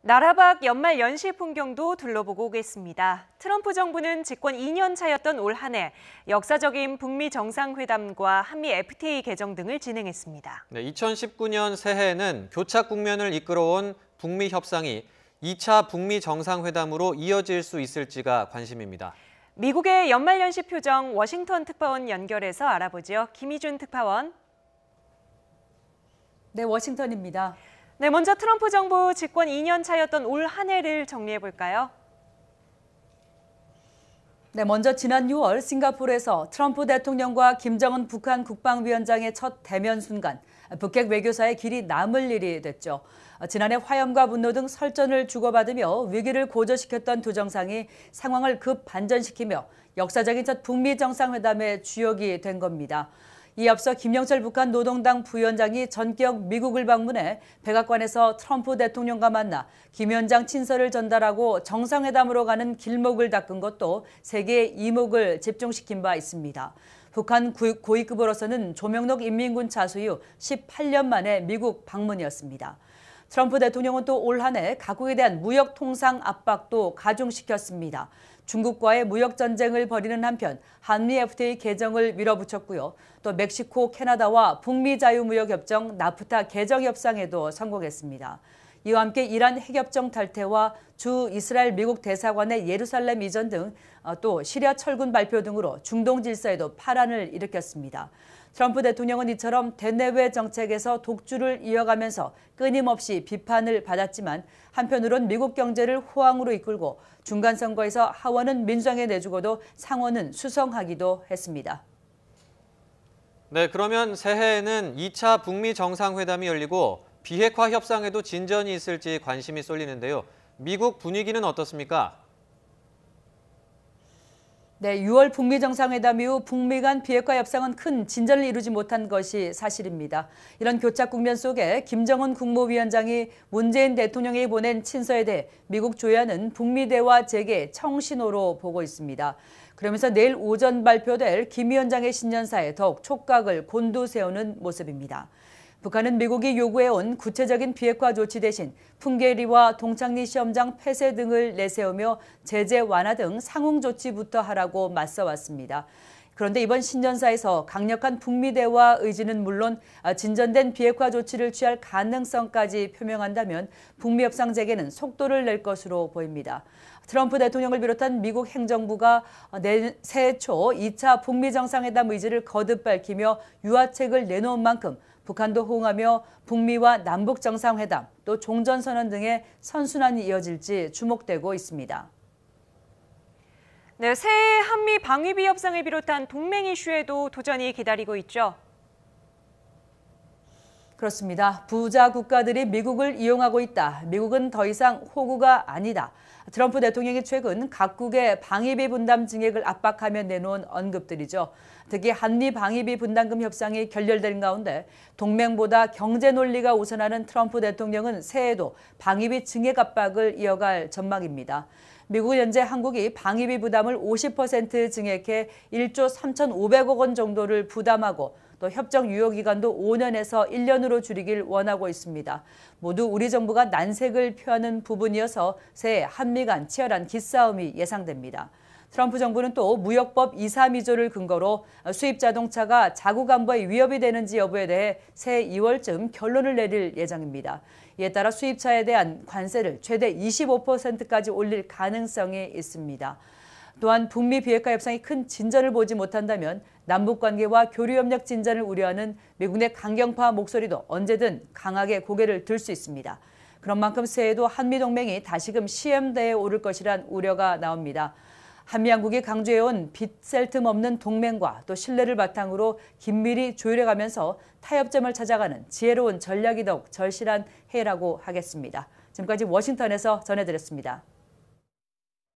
나라 밖 연말 연시 풍경도 둘러보고 오겠습니다. 트럼프 정부는 집권 2년 차였던 올 한 해 역사적인 북미 정상회담과 한미 FTA 개정 등을 진행했습니다. 2019년 새해에는 교착 국면을 이끌어온 북미 협상이 2차 북미 정상회담으로 이어질 수 있을지가 관심입니다. 미국의 연말 연시 표정 워싱턴 특파원 연결해서 알아보죠. 김희준 특파원. 네, 워싱턴입니다. 네, 먼저 트럼프 정부 집권 2년 차였던 올 한 해를 정리해 볼까요? 네, 먼저 지난 6월 싱가포르에서 트럼프 대통령과 김정은 북한 국방위원장의 첫 대면 순간 북핵 외교사의 길이 남을 일이 됐죠. 지난해 화염과 분노 등 설전을 주고받으며 위기를 고조시켰던 두 정상이 상황을 급 반전시키며 역사적인 첫 북미 정상회담의 주역이 된 겁니다. 이에 앞서 김영철 북한 노동당 부위원장이 전격 미국을 방문해 백악관에서 트럼프 대통령과 만나 김 위원장 친서를 전달하고 정상회담으로 가는 길목을 닦은 것도 세계의 이목을 집중시킨 바 있습니다. 북한 고위급으로서는 조명록 인민군 차수 이후 18년 만에 미국 방문이었습니다. 트럼프 대통령은 또 올 한 해 각국에 대한 무역 통상 압박도 가중시켰습니다. 중국과의 무역 전쟁을 벌이는 한편 한미 FTA 개정을 밀어붙였고요. 또 멕시코, 캐나다와 북미 자유무역협정 나프타 개정 협상에도 성공했습니다. 이와 함께 이란 핵협정 탈퇴와 주 이스라엘 미국 대사관의 예루살렘 이전 등 또 시리아 철군 발표 등으로 중동 질서에도 파란을 일으켰습니다. 트럼프 대통령은 이처럼 대내외 정책에서 독주를 이어가면서 끊임없이 비판을 받았지만 한편으론 미국 경제를 호황으로 이끌고 중간 선거에서 하원은 민주당에 내주고도 상원은 수성하기도 했습니다. 네, 그러면 새해에는 2차 북미 정상회담이 열리고 비핵화 협상에도 진전이 있을지 관심이 쏠리는데요. 미국 분위기는 어떻습니까? 네, 6월 북미 정상회담 이후 북미 간 비핵화 협상은 큰 진전을 이루지 못한 것이 사실입니다. 이런 교착 국면 속에 김정은 국무위원장이 문재인 대통령이 보낸 친서에 대해 미국 조야는 북미 대화 재개 청신호로 보고 있습니다. 그러면서 내일 오전 발표될 김 위원장의 신년사에 더욱 촉각을 곤두세우는 모습입니다. 북한은 미국이 요구해온 구체적인 비핵화 조치 대신 풍계리와 동창리 시험장 폐쇄 등을 내세우며 제재 완화 등 상응 조치부터 하라고 맞서왔습니다. 그런데 이번 신년사에서 강력한 북미 대화 의지는 물론 진전된 비핵화 조치를 취할 가능성까지 표명한다면 북미 협상 재개는 속도를 낼 것으로 보입니다. 트럼프 대통령을 비롯한 미국 행정부가 새해 초 2차 북미 정상회담 의지를 거듭 밝히며 유화책을 내놓은 만큼 북한도 호응하며 북미와 남북 정상회담, 또 종전선언 등의 선순환이 이어질지 주목되고 있습니다. 네, 새해 한미 방위비 협상을 비롯한 동맹 이슈에도 도전이 기다리고 있죠. 그렇습니다. 부자 국가들이 미국을 이용하고 있다. 미국은 더 이상 호구가 아니다. 트럼프 대통령이 최근 각국의 방위비 분담 증액을 압박하며 내놓은 언급들이죠. 특히 한미 방위비 분담금 협상이 결렬된 가운데 동맹보다 경제 논리가 우선하는 트럼프 대통령은 새해에도 방위비 증액 압박을 이어갈 전망입니다. 미국은 현재 한국이 방위비 부담을 50% 증액해 1조 3,500억 원 정도를 부담하고 또 협정 유효 기간도 5년에서 1년으로 줄이길 원하고 있습니다. 모두 우리 정부가 난색을 표하는 부분이어서 새해 한미 간 치열한 기싸움이 예상됩니다. 트럼프 정부는 또 무역법 232조를 근거로 수입 자동차가 자국 안보에 위협이 되는지 여부에 대해 새해 2월쯤 결론을 내릴 예정입니다. 이에 따라 수입차에 대한 관세를 최대 25%까지 올릴 가능성이 있습니다. 또한 북미 비핵화 협상이 큰 진전을 보지 못한다면 남북관계와 교류협력 진전을 우려하는 미국 내 강경파 목소리도 언제든 강하게 고개를 들 수 있습니다. 그런 만큼 새해에도 한미동맹이 다시금 시험대에 오를 것이란 우려가 나옵니다. 한미양국이 강조해온 빗셀 틈 없는 동맹과 또 신뢰를 바탕으로 긴밀히 조율해가면서 타협점을 찾아가는 지혜로운 전략이 더욱 절실한 해라고 하겠습니다. 지금까지 워싱턴에서 전해드렸습니다.